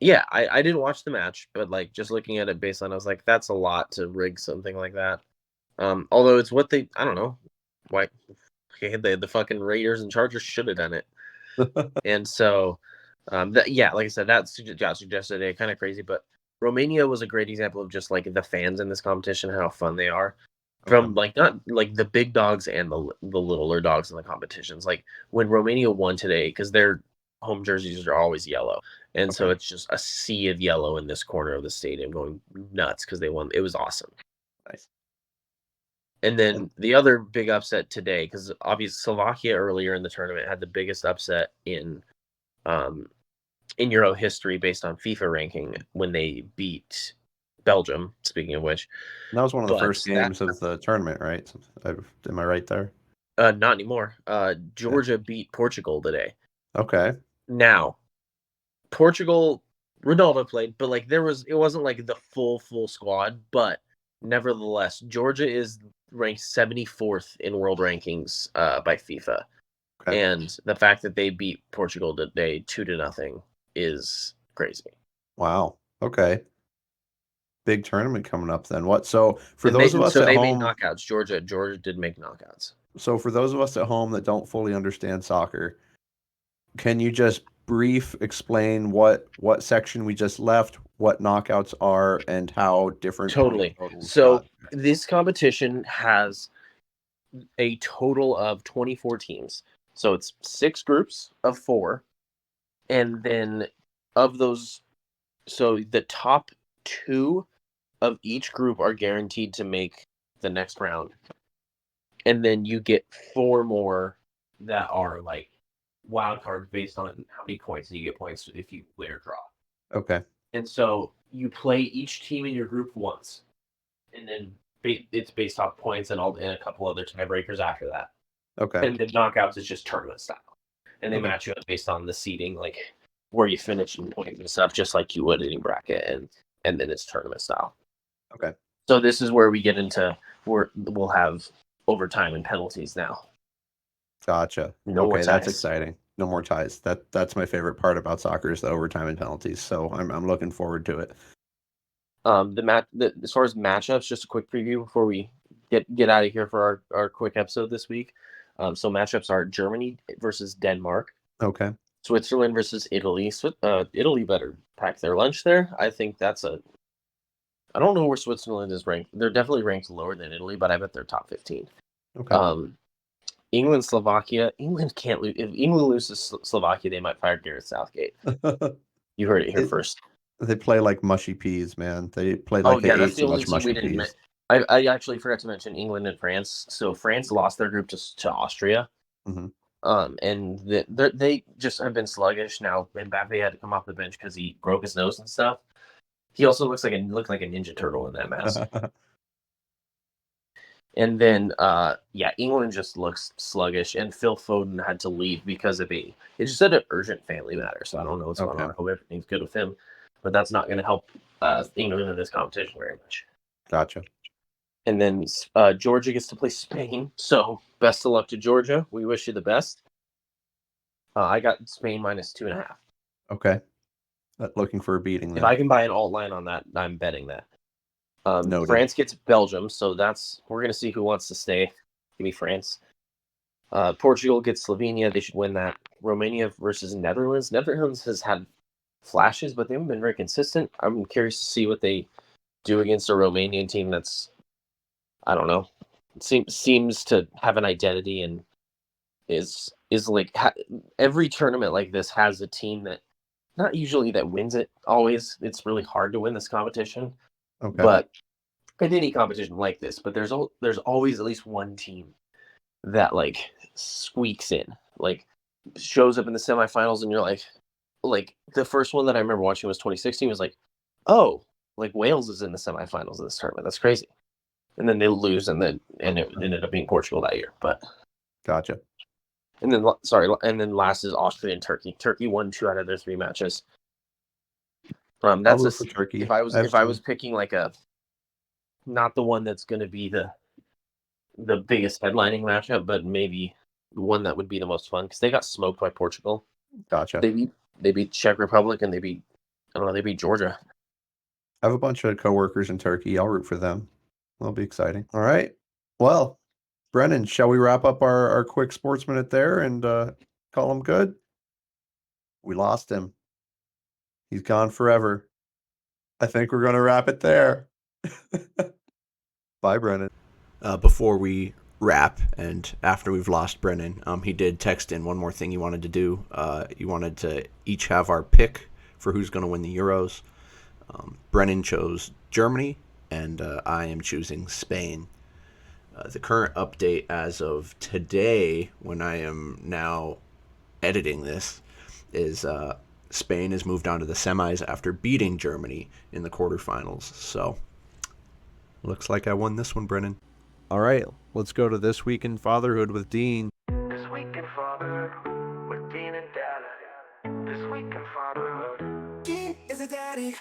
yeah, I didn't watch the match, but like just looking at it baseline, I was like, that's a lot to rig something like that. Although it's what I don't know why. The fucking Raiders and Chargers should have done it. And so. Like I said, that got suggested today, kind of crazy, but Romania was a great example of just like the fans in this competition, how fun they are. From like not like the big dogs and the littler dogs in the competitions. Like when Romania won today, because their home jerseys are always yellow, and so it's just a sea of yellow in this corner of the stadium going nuts because they won. It was awesome. Nice. And then the other big upset today, because obviously Slovakia earlier in the tournament had the biggest upset in Euro history based on FIFA ranking when they beat Belgium, speaking of which. And that was one of the first games of the tournament, right? Am I right there? Not anymore. Georgia beat Portugal today. Okay. Now, Portugal Ronaldo played, but like it wasn't like the full squad, but nevertheless, Georgia is ranked 74th in world rankings by FIFA. Okay. And the fact that they beat Portugal today 2-0 is crazy. Wow. Okay. Big tournament coming up then. What? So for And those of us at they home, made knockouts. Georgia did make knockouts. so for those of us at home that don't fully understand soccer, can you just brief explain what section we just left, what knockouts are, and how different Totally. totals So got? this competition has a total of 24 teams. So it's 6 groups of 4. And then of those, so the top 2 of each group are guaranteed to make the next round. And then you get 4 more that are like wild cards based on how many points. You get points if you win or draw. Okay. And so you play each team in your group once. And then it's based off points and a couple other tiebreakers after that. Okay. And the knockouts is just tournament style. And they Okay. match you up based on the seeding, like where you finish in points and stuff, just like you would any bracket. And then it's tournament style. Okay. So this is where we get into where we'll have overtime and penalties now. Gotcha. No more Okay, that's ties. exciting. No more ties. That's my favorite part about soccer is the overtime and penalties. So I'm looking forward to it. As far as matchups, just a quick preview before we get out of here for our quick episode this week. So matchups are Germany versus Denmark, Okay. Switzerland versus Italy. Italy better pack their lunch there. I think I don't know where Switzerland is ranked. They're definitely ranked lower than Italy, but I bet they're top 15. Okay. England, Slovakia. England can't lose. If England loses Slovakia, they might fire Gareth Southgate. You heard it here first. They play like mushy peas, man. They play like they That's ate the too only much team we mushy didn't peas. I actually forgot to mention England and France. So France lost their group to Austria. Mhm. And they just have been sluggish now. Mbappe had to come off the bench because he broke his nose and stuff. He also looked like a Ninja Turtle in that mess. And then, England just looks sluggish, and Phil Foden had to leave because of it just said an urgent family matter. So I don't know what's going on. I hope everything's good with him, but that's not going to help England in this competition very much. Gotcha. And then Georgia gets to play Spain. So best of luck to Georgia. We wish you the best. I got Spain minus 2.5. Okay. Looking for a beating then. If I can buy an alt line on that, I'm betting that. Noted. France gets Belgium, so we're going to see who wants to stay. Give me France. Portugal gets Slovenia. They should win that. Romania versus Netherlands. Netherlands has had flashes, but they haven't been very consistent. I'm curious to see what they do against a Romanian team that's, I don't know, seems to have an identity and is like every tournament like this has a team that not usually that wins it always. It's really hard to win this competition. Okay. But in any competition like this, but there's always at least one team that like squeaks in, like shows up in the semifinals, and you're like the first one that I remember watching was 2016. Was like, oh, like Wales is in the semifinals of this tournament. That's crazy. And then they lose, and it ended up being Portugal that year. But Gotcha. and then last is Austria and Turkey. Turkey won 2 out of their 3 matches. That's for Turkey. If I was picking like not the one that's going to be the biggest headlining matchup, but maybe one that would be the most fun because they got smoked by Portugal. Gotcha. They beat Czech Republic and they beat Georgia. I have a bunch of coworkers in Turkey. I'll root for them. That'll be exciting. All right. Well, Brennan, shall we wrap up our quick sports minute there and call him good? We lost him. He's gone forever. I think we're going to wrap it there. Bye, Brennan. Before we wrap and after we've lost Brennan, he did text in one more thing he wanted to do. He wanted to each have our pick for who's going to win the Euros. Brennan chose Germany, and I am choosing Spain. The current update as of today, when I am now editing this, is Spain has moved on to the semis after beating Germany in the quarterfinals. So, looks like I won this one, Brennan. All right, let's go to This Week in Fatherhood with Dean. This week in Fatherhood with Dean and Dad. This week in Fatherhood. Dean is a sugar daddy.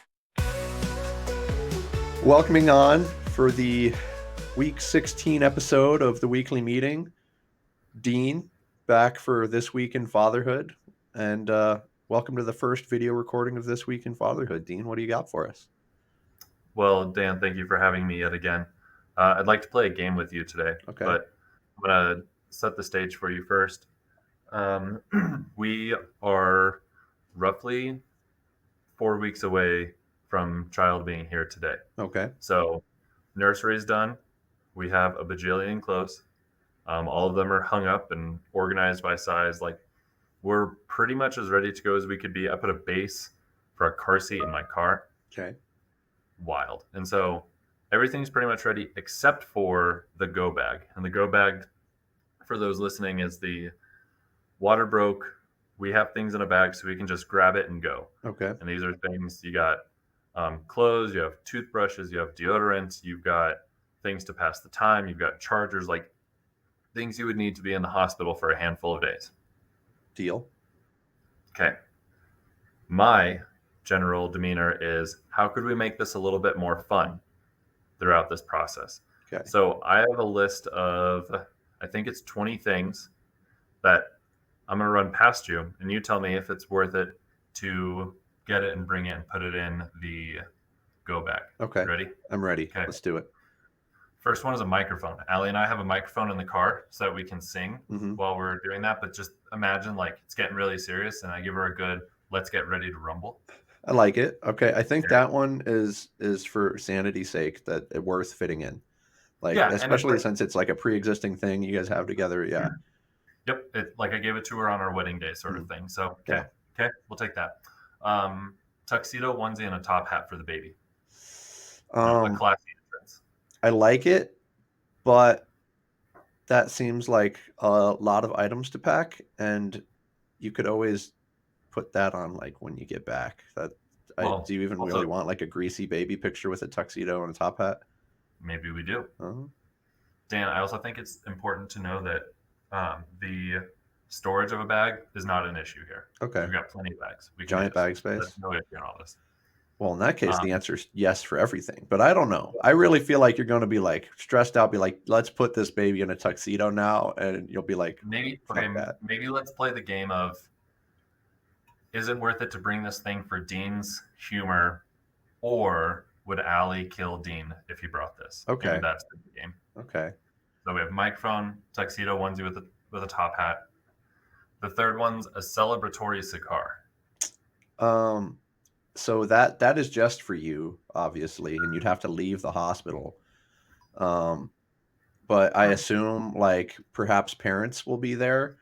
Welcoming on for the week 16 episode of the weekly meeting, Dean, back for This Week in Fatherhood. And welcome to the first video recording of This Week in Fatherhood. Dean, what do you got for us? Well, Dan, thank you for having me yet again. I'd like to play a game with you today, Okay. but I'm going to set the stage for you first. We are roughly 4 weeks away from child being here today. Okay. So nursery is done. We have a bajillion clothes. All of them are hung up and organized by size. Like, we're pretty much as ready to go as we could be. I put a base for a car seat in my car. Okay. Wild. And so everything's pretty much ready except for the go bag. And the go bag, for those listening, is the water broke. We have things in a bag so we can just grab it and go. Okay. And these are things you got clothes, you have toothbrushes, you have deodorant, you've got things to pass the time, you've got chargers, like things you would need to be in the hospital for a handful of days. Deal. Okay. My general demeanor is, how could we make this a little bit more fun throughout this process? Okay. So I have a list of, I think it's 20 things that I'm going to run past you, and you tell me if it's worth it to get it and bring it and put it in the go bag. Okay. Ready? I'm ready. Okay. Let's do it. First one is a microphone. Allie and I have a microphone in the car so that we can sing Mhm. while we're doing that. But just imagine, like, it's getting really serious, and I give her a good, let's get ready to rumble. I like it. Okay. I think Yeah. that one is for sanity's sake that it's worth fitting in. Like, Yeah, and it's especially like- since it's like a pre-existing thing you guys have together. Yeah. Yep. Like I gave it to her on our wedding day sort of thing. So, okay. Yeah. Okay. We'll take that. Tuxedo, onesie, and a top hat for the baby. A classy entrance. I like it, but that seems like a lot of items to pack, and you could always put that on like when you get back. Well, do you even also- really want like a greasy baby picture with a tuxedo and a top hat? Maybe we do. Oh, Dan, I also think it's important to know that the storage of a bag is not an issue here. okay. We've got plenty of bags. We can Giant do this. bag space. There's no issue in all this. Well, in that case, the Um, answer is yes for everything. But I don't know. I really feel like you're going to be like stressed out. Be like, let's put this baby in a tuxedo now, and you'll be like, Maybe Fuck okay. that. Maybe let's play the game of: is it worth it to bring this thing for Dean's humor, or would Allie kill Dean if he brought this? Okay. And that's the game. okay, So we have microphone, tuxedo, onesie with a top hat. The third one's a celebratory cigar. so that is just for you, obviously, and you'd have to leave the hospital. But I assume like perhaps parents will be there.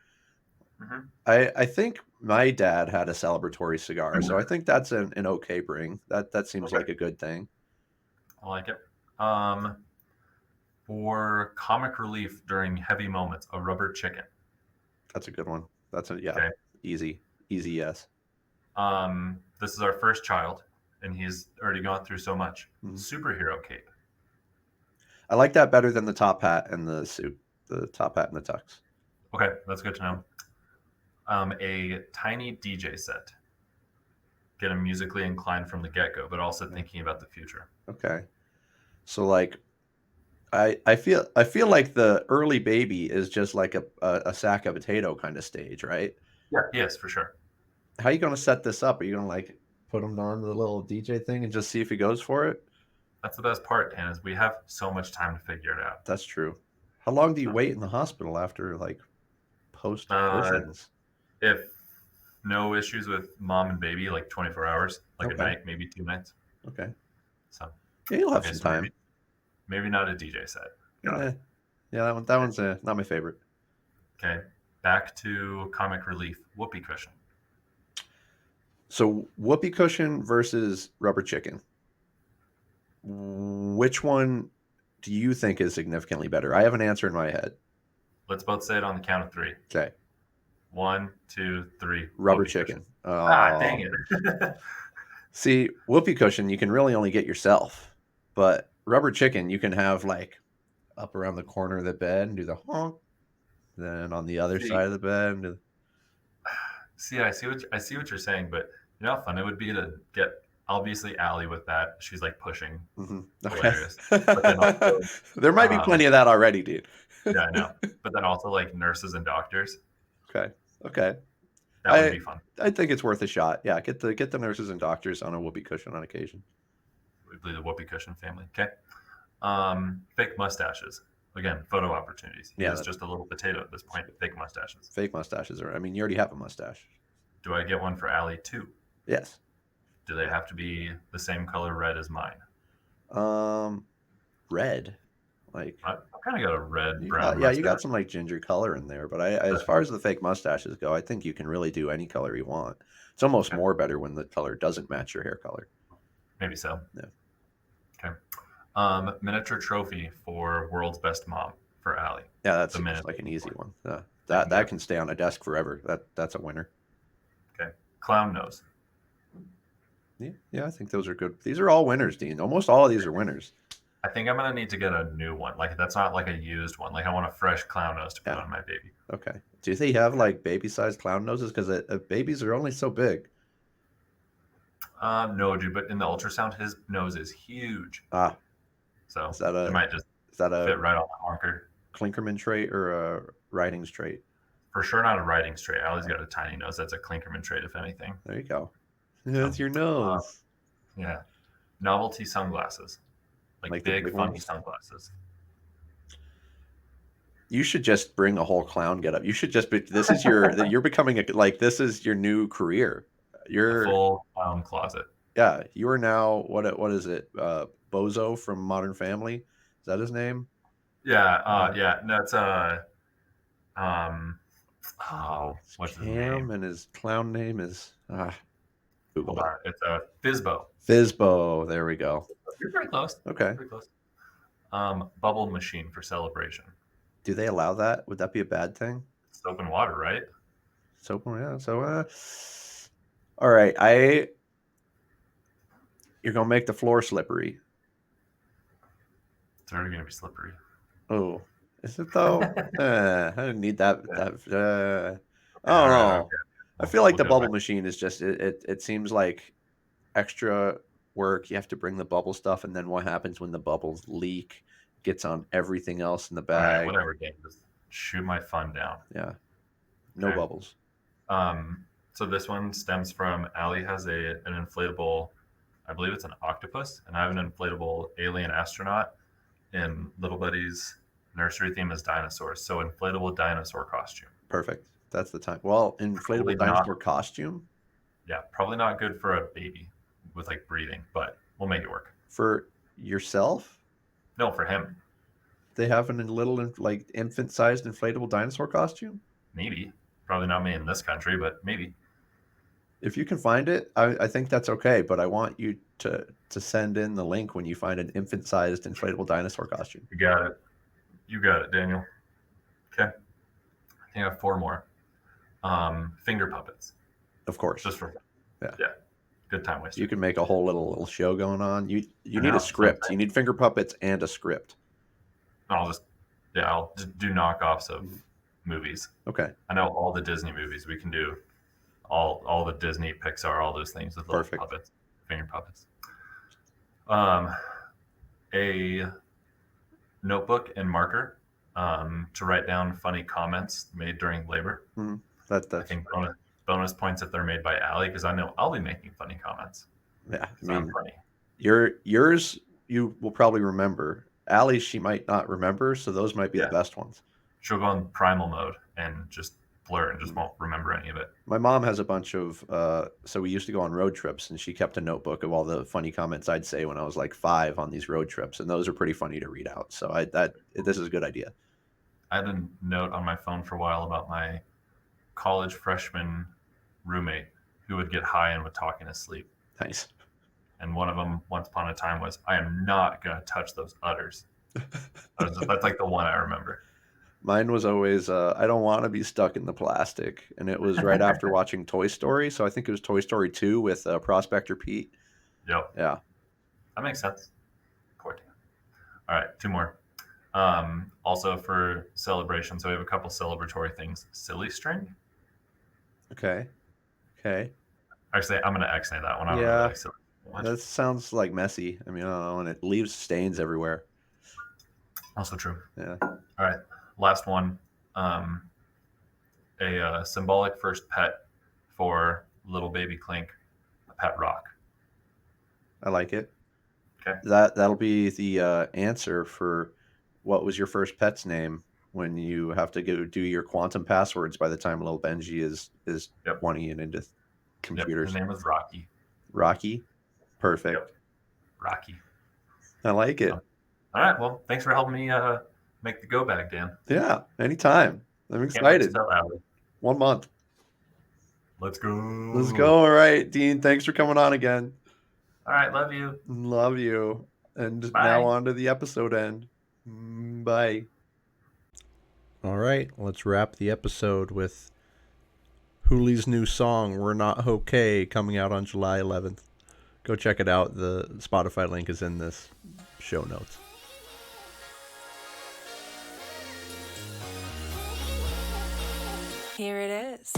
Mhm. I think my dad had a celebratory cigar, so I think that's an okay bring. That seems Okay. like a good thing. I like it. For comic relief during heavy moments, a rubber chicken. That's a good one. That's a Okay. easy yes. This is our first child, and he's already gone through so much. Mhm. Superhero cape. I like that better than the top hat and the suit. The top hat and the tux. Okay, that's good to know. A tiny DJ set. Get him musically inclined from the get-go, but also thinking about the future. Okay. So like I feel like the early baby is just like a sack of potato kind of stage, right? Yeah, yes, for sure. How are you going to set this up? Are you going to like put him on the little DJ thing and just see if he goes for it? That's the best part, Dan, is we have so much time to figure it out. That's true. How long do you wait in the hospital after like post birthings? If no issues with mom and baby, like 24 hours, like Okay. a night, maybe 2 nights. Okay. So Yeah, you'll have okay, some so time. maybe not a DJ set. Got it. Yeah, that one's not my favorite. Okay. Back to comic relief, whoopee cushion. So whoopee cushion versus rubber chicken. Which one do you think is significantly better? I have an answer in my head. Let's both say it on the count of 3. Okay. 1, 2, 3. Rubber whoopee chicken. cushion. Ah, dang Oh. it. See, whoopee cushion you can really only get yourself, but rubber chicken you can have like up around the corner of the bed and do the honk. Then on the other See. side of the bed, and See, I see what you're saying, but you know how fun it would be to get obviously Allie with that. She's like pushing. Okay. Hilarious. But then also, There might be plenty of that already, dude. yeah, I know. But then also like nurses and doctors. Okay. Okay. That would be fun. I think it's worth a shot. Yeah, get the nurses and doctors on a whoopee cushion on occasion. We'd be the whoopee cushion family. Okay. Fake mustaches. Again, photo opportunities. He is just a little potato at this point. Fake mustaches. Fake mustaches are. I mean, you already have a mustache. Do I get one for Allie too? Yes. Do they have to be the same color red as mine? Red. Like I've kind of got a red yeah, brown. mustache. you got some like ginger color in there, but as far as the fake mustaches go, I think you can really do any color you want. It's almost more better when the color doesn't match your hair color. Maybe so. Yeah. Okay. Miniature trophy for world's best mom for Allie. Yeah, that's like an easy one. That can stay on a desk forever. That's a winner. Okay. Clown nose. Yeah, I think those are good. These are all winners, Dean. Almost all of these are winners. I think I'm gonna need to get a new one. Like that's not like a used one. Like I want a fresh clown nose to put on my baby. Okay. Do they have like baby-sized clown noses? Because babies are only so big. No, dude. But in the ultrasound, his nose is huge. So it might just fit right on the honker. Klinkerman trait or a Riding's trait? For sure, not a Riding's trait. Allie's got a tiny nose. That's a Klinkerman trait, if anything. There you go. That's your nose. Yeah. Novelty sunglasses. Like big funny sunglasses. You should just bring a whole clown getup. You should just be. This is you're becoming this is your new career. You're a full clown closet. Yeah, you are now what is it? Bozo from Modern Family. Is that his name? Yeah. Yeah. That's what's his name? And his clown name is Google it. It's a Fizbo. Fizbo. There we go. You're pretty close. Okay. Pretty close. Bubble machine for celebration. Do they allow that? Would that be a bad thing? Soap and water, right? Soap, yeah. So, all right. You're gonna make the floor slippery. It's already gonna be slippery. Oh, is it though? I didn't need that. I don't know. Okay. I feel like the bubble machine is just it seems like extra work. You have to bring the bubble stuff, and then what happens when the bubbles leak? Gets on everything else in the bag. All right, whatever, game. Just shoot my fun down. Yeah. No bubbles. So this one stems from Allie has an inflatable, I believe it's an octopus, and I have an inflatable alien astronaut. And Little Buddy's nursery theme is dinosaurs, so inflatable dinosaur costume. Perfect. That's the time. Well, inflatable dinosaur costume? Yeah, probably not good for a baby with like breathing, but we'll make it work. For yourself? No, for him. They have a little like infant-sized inflatable dinosaur costume? Maybe. Probably not made in this country, but maybe. If you can find it, I think that's okay, but I want you to send in the link when you find an infant-sized inflatable dinosaur costume. You got it. You got it, Daniel. Okay. I think I have 4 more. Finger puppets. Of course. Just for yeah. Good time waster. You can make a whole little show going on. You need a script. You need finger puppets and a script. I'll just do knockoffs of movies. Okay. I know all the Disney movies. We can do all the Disney, Pixar, all those things with little puppets, finger puppets. A notebook and marker to write down funny comments made during labor. Mm-hmm. I think bonus points if they're made by Allie, because I know I'll be making funny comments. Yeah, I'm funny. Yours you will probably remember. Allie's she might not remember, so those might be the best ones. She'll go in primal mode and just blur and just won't remember any of it. My mom has a bunch of so we used to go on road trips, and she kept a notebook of all the funny comments I'd say when I was like 5 on these road trips, and those are pretty funny to read out. So this is a good idea. I had a note on my phone for a while about my college freshman roommate who would get high and would talk in his sleep. Nice. And one of them, once upon a time, was, "I am not going to touch those udders." That's like the one I remember. Mine was always, I don't want to be stuck in the plastic. And it was right after watching Toy Story. So I think it was Toy Story 2 with Prospector Pete. Yep. Yeah. That makes sense. All right, 2 more. Also for celebration, so we have a couple celebratory things. Silly string. Okay. Actually, I'm going to X-nay that one. I don't yeah. really like silly. That sounds like messy. I mean, I don't know, and it leaves stains everywhere. Also true. Yeah. All right, last one. A symbolic first pet for little baby Clink, a pet rock. I like it. Okay. That'll be the answer for what was your first pet's name when you have to go do your quantum passwords by the time little Benji is Yep. 20 and into computers. His name was Rocky. Rocky? Perfect. Yep. Rocky. I like it. All right. Well, thanks for helping me make the go bag, Dan. Yeah, anytime. I'm Can't wait to excited. tell Allie. 1 month. Let's go. Let's go. All right, Dean, thanks for coming on again. All right. Love you. Love you. And Bye. now on to the episode end. Bye. All right, let's wrap the episode with Hoolie's new song, We're Not Okay, coming out on July 11th. Go check it out. The Spotify link is in this show notes. Here it is.